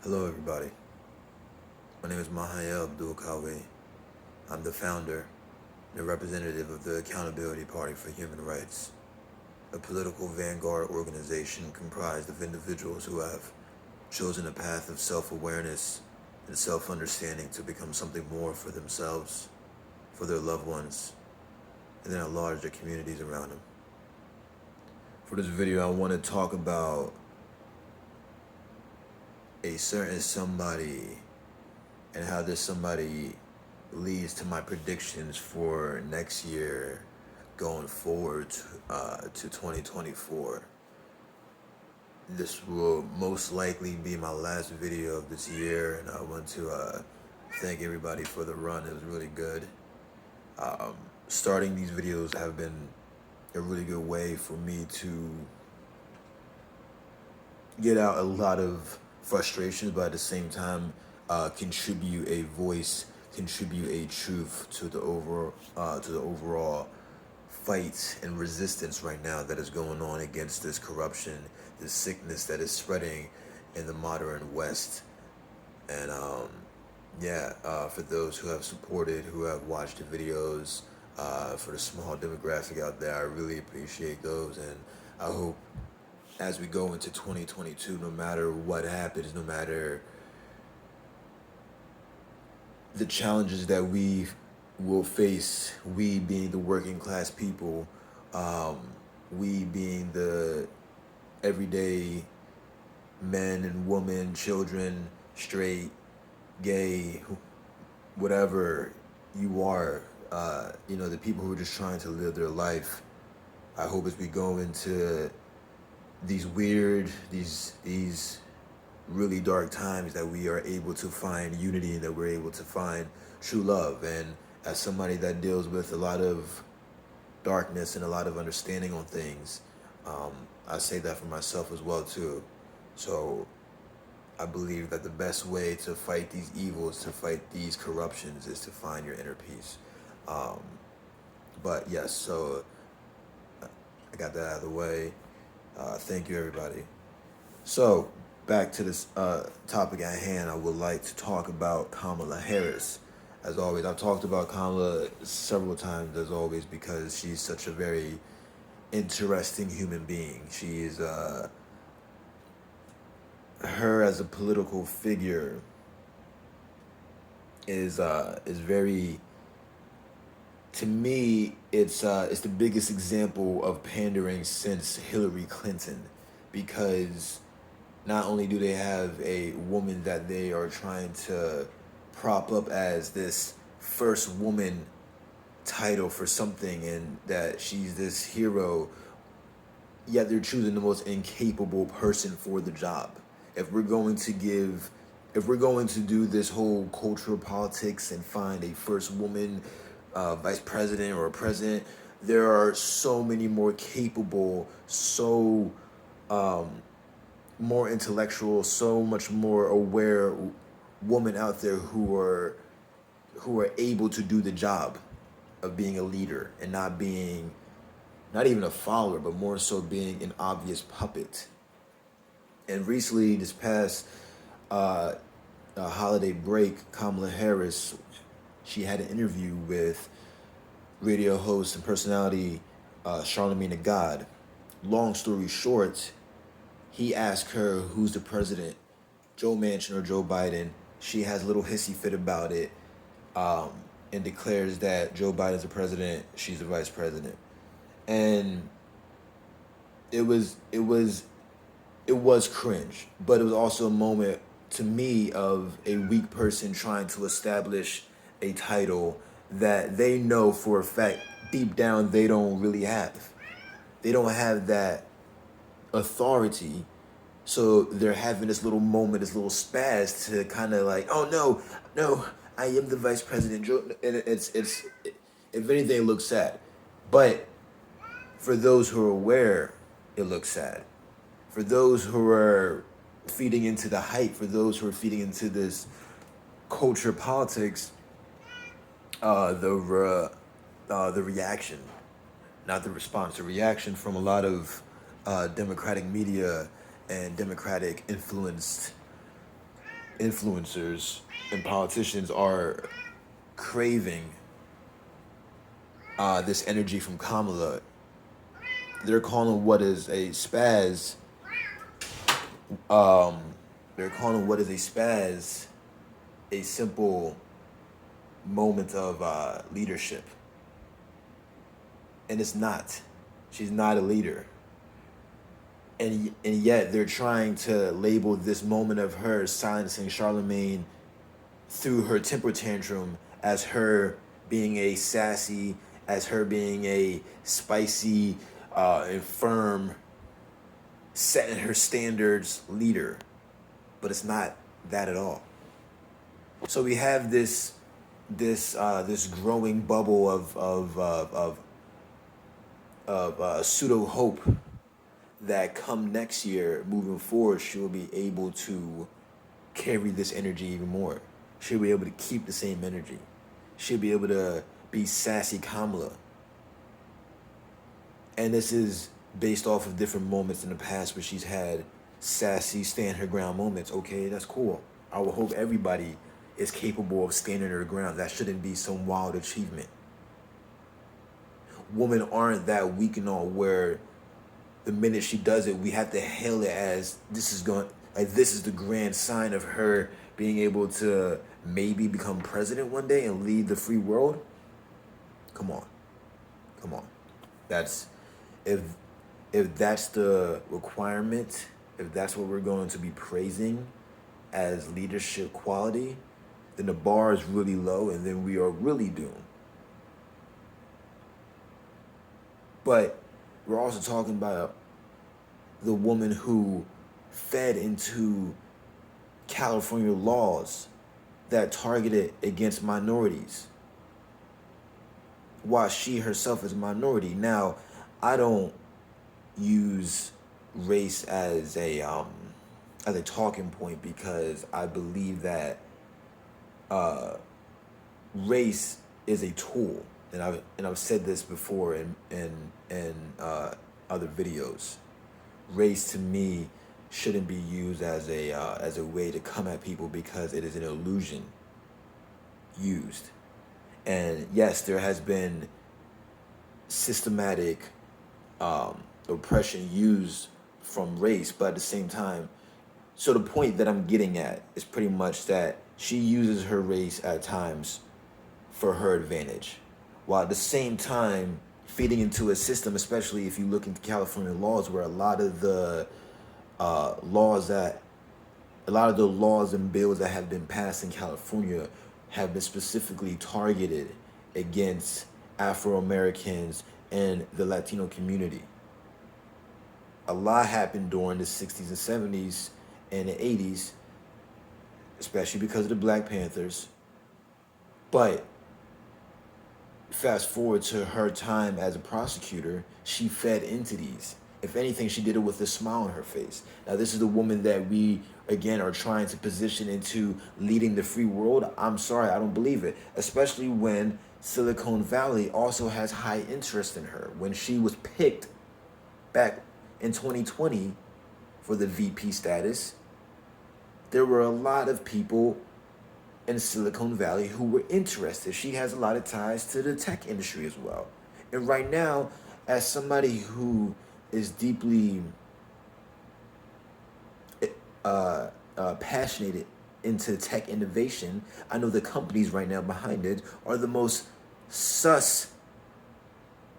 Hello, everybody. My name is Mahael Abdul-Qawi. I'm the founder and representative of the Accountability Party for Human Rights, a political vanguard organization comprised of individuals who have chosen a path of self-awareness and self-understanding to become something more for themselves, for their loved ones, and then at large their communities around them. For this video, I want to talk about a certain somebody and how this somebody leads to my predictions for next year going forward to 2024. This will most likely be my last video of this year, and I want to thank everybody for the run. It was really good. Starting these videos have been a really good way for me to get out a lot of frustrations, but at the same time contribute a voice, contribute a truth to the overall fight and resistance right now that is going on against this corruption, this sickness that is spreading in the modern West. And for those who have supported, who have watched the videos, for the small demographic out there, I really appreciate those, and I hope as we go into 2022, no matter what happens, no matter the challenges that we will face, we being the working class people, we being the everyday men and women, children, straight, gay, whatever you are, the people who are just trying to live their life. I hope as we go into these really dark times that we are able to find unity and that we're able to find true love. And as somebody that deals with a lot of darkness and a lot of understanding on things, I say that for myself as well too. So I believe that the best way to fight these evils, to fight these corruptions, is to find your inner peace. But yes, so I got that out of the way. Thank you, everybody. So, back to this topic at hand, I would like to talk about Kamala Harris. As always, I've talked about Kamala several times, as always, because she's such a very interesting human being. She is, her as a political figure is very, to me, it's the biggest example of pandering since Hillary Clinton, because not only do they have a woman that they are trying to prop up as this first woman title for something, and that she's this hero, yet they're choosing the most incapable person for the job. If we're going to do this whole cultural politics and find a first woman vice president or a president, there are so many more capable, so more intellectual, so much more aware women out there who are able to do the job of being a leader and not even a follower, but more so being an obvious puppet. And recently, this past holiday break, Kamala Harris, she had an interview with radio host and personality Charlamagne the God. Long story short, he asked her who's the president, Joe Manchin or Joe Biden. She has a little hissy fit about it, and declares that Joe Biden's the president, she's the vice president. And it was cringe, but it was also a moment to me of a weak person trying to establish a title that they know for a fact deep down they don't really have. They don't have that authority, so they're having this little moment, this little spaz to kind of like, oh no, I am the vice president. And it's if anything, it looks sad. But for those who are aware, it looks sad. For those who are feeding into the hype, for those who are feeding into this culture politics, the reaction, not the response, the reaction from a lot of Democratic media and Democratic influenced influencers and politicians are craving this energy from Kamala. They're calling what is a spaz. They're calling what is a spaz a simple moment of leadership, and it's not. She's not a leader, and yet they're trying to label this moment of her silencing Charlemagne through her temper tantrum as her being a sassy, as her being a spicy and firm, setting her standards leader. But it's not that at all. So we have this growing bubble of pseudo hope that come next year, moving forward, she'll be able to carry this energy even more. She'll be able to keep the same energy. She'll be able to be sassy Kamala. And this is based off of different moments in the past where she's had sassy, stand her ground moments. Okay, that's cool. I would hope everybody is capable of standing her ground. That shouldn't be some wild achievement. Women aren't that weak and all where the minute she does it, we have to hail it as this is the grand sign of her being able to maybe become president one day and lead the free world. Come on. That's if that's the requirement, if that's what we're going to be praising as leadership quality, then the bar is really low and then we are really doomed. But we're also talking about the woman who fed into California laws that targeted against minorities, while she herself is a minority. Now, I don't use race as a talking point because I believe that race is a tool, and I've said this before in other videos. Race to me shouldn't be used as a way to come at people because it is an illusion used. And yes, there has been systematic oppression used from race, but at the same time, so the point that I'm getting at is pretty much that she uses her race at times for her advantage, while at the same time feeding into a system, especially if you look into California laws, where a lot of the laws and bills that have been passed in California have been specifically targeted against Afro-Americans and the Latino community. A lot happened during the 60s and 70s and the 80s, especially because of the Black Panthers. But fast forward to her time as a prosecutor, she fed into these. If anything, she did it with a smile on her face. Now, this is the woman that we, again, are trying to position into leading the free world. I'm sorry, I don't believe it. Especially when Silicon Valley also has high interest in her. When she was picked back in 2020 for the VP status, there were a lot of people in Silicon Valley who were interested. She has a lot of ties to the tech industry as well. And right now, as somebody who is deeply passionate into tech innovation, I know the companies right now behind it are the most sus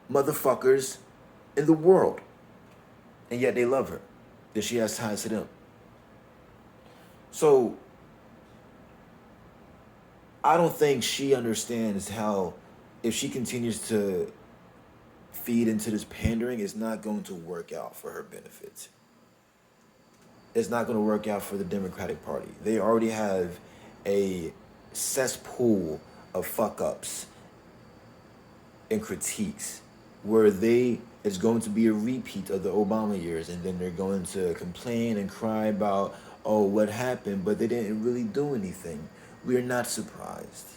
motherfuckers in the world. And yet they love her, that she has ties to them. So I don't think she understands how, if she continues to feed into this pandering, it's not going to work out for her benefit. It's not going to work out for the Democratic Party. They already have a cesspool of fuck-ups and critiques where it's going to be a repeat of the Obama years, and then they're going to complain and cry about, oh, what happened, but they didn't really do anything. We're not surprised.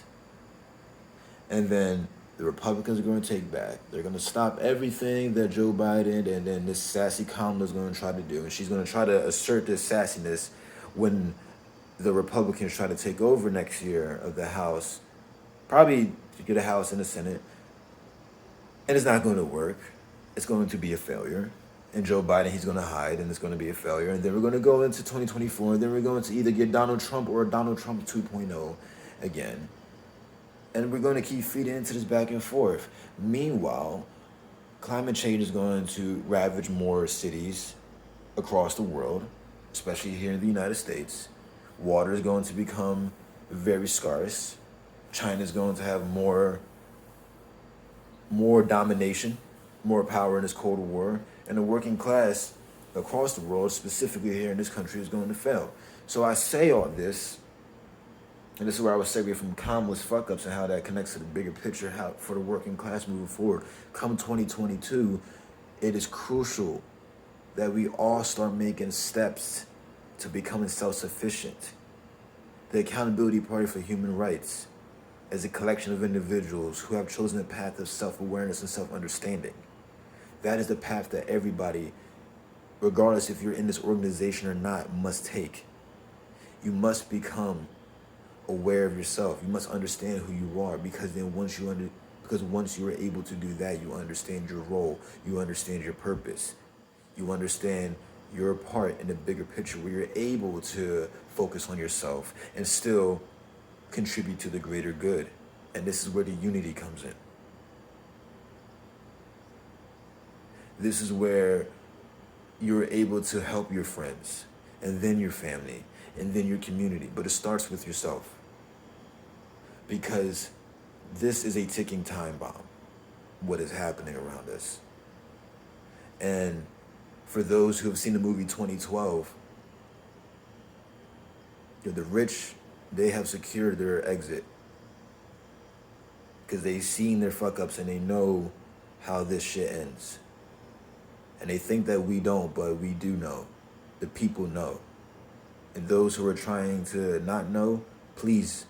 And then the Republicans are going to take back. They're going to stop everything that Joe Biden and then this sassy Kamala is going to try to do. And she's going to try to assert this sassiness when the Republicans try to take over next year of the House, probably to get a House and a Senate, and it's not going to work. It's going to be a failure. And Joe Biden, he's going to hide, and it's going to be a failure. And then we're going to go into 2024, and then we're going to either get Donald Trump or Donald Trump 2.0 again. And we're going to keep feeding into this back and forth. Meanwhile, climate change is going to ravage more cities across the world, especially here in the United States. Water is going to become very scarce. China is going to have more domination, more power in this Cold War, and the working class across the world, specifically here in this country, is going to fail. So I say all this, and this is where I would segue from Kamala's fuck-ups and how that connects to the bigger picture, how for the working class moving forward. Come 2022, it is crucial that we all start making steps to becoming self-sufficient. The Accountability Party for Human Rights is a collection of individuals who have chosen the path of self-awareness and self-understanding. That is the path that everybody, regardless if you're in this organization or not, must take. You must become aware of yourself. You must understand who you are, because then once you are able to do that, you understand your role, you understand your purpose, you understand your part in the bigger picture, where you're able to focus on yourself and still contribute to the greater good. And this is where the unity comes in. This is where you're able to help your friends, and then your family, and then your community. But it starts with yourself, because this is a ticking time bomb, what is happening around us. And for those who have seen the movie 2012, the rich, they have secured their exit because they've seen their fuck-ups and they know how this shit ends. And they think that we don't, but we do know. The people know. And those who are trying to not know, please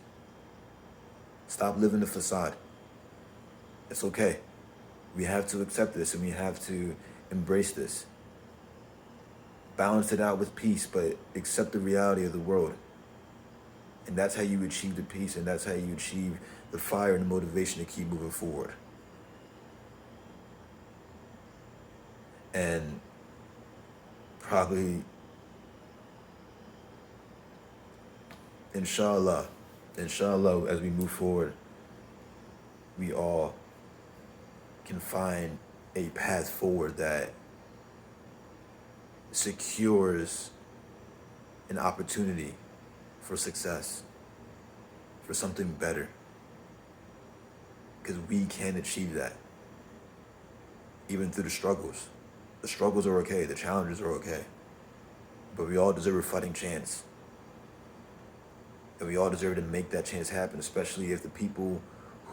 stop living the facade. It's okay. We have to accept this, and we have to embrace this. Balance it out with peace, but accept the reality of the world. And that's how you achieve the peace, and that's how you achieve the fire and the motivation to keep moving forward. And probably, inshallah, as we move forward, we all can find a path forward that secures an opportunity for success, for something better. Because we can achieve that, even through the struggles. The struggles are okay, the challenges are okay, but we all deserve a fighting chance. And we all deserve to make that chance happen, especially if the people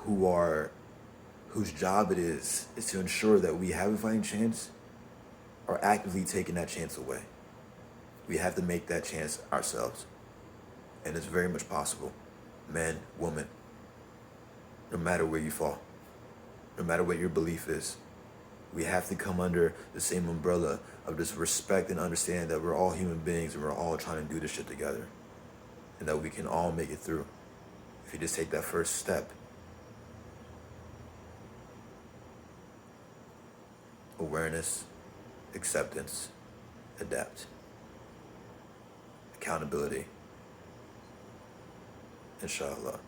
whose job it is to ensure that we have a fighting chance are actively taking that chance away. We have to make that chance ourselves. And it's very much possible. Man, woman, no matter where you fall, no matter what your belief is, we have to come under the same umbrella of this respect and understand that we're all human beings and we're all trying to do this shit together. And that we can all make it through if you just take that first step. Awareness, acceptance, adapt. Accountability. Inshallah.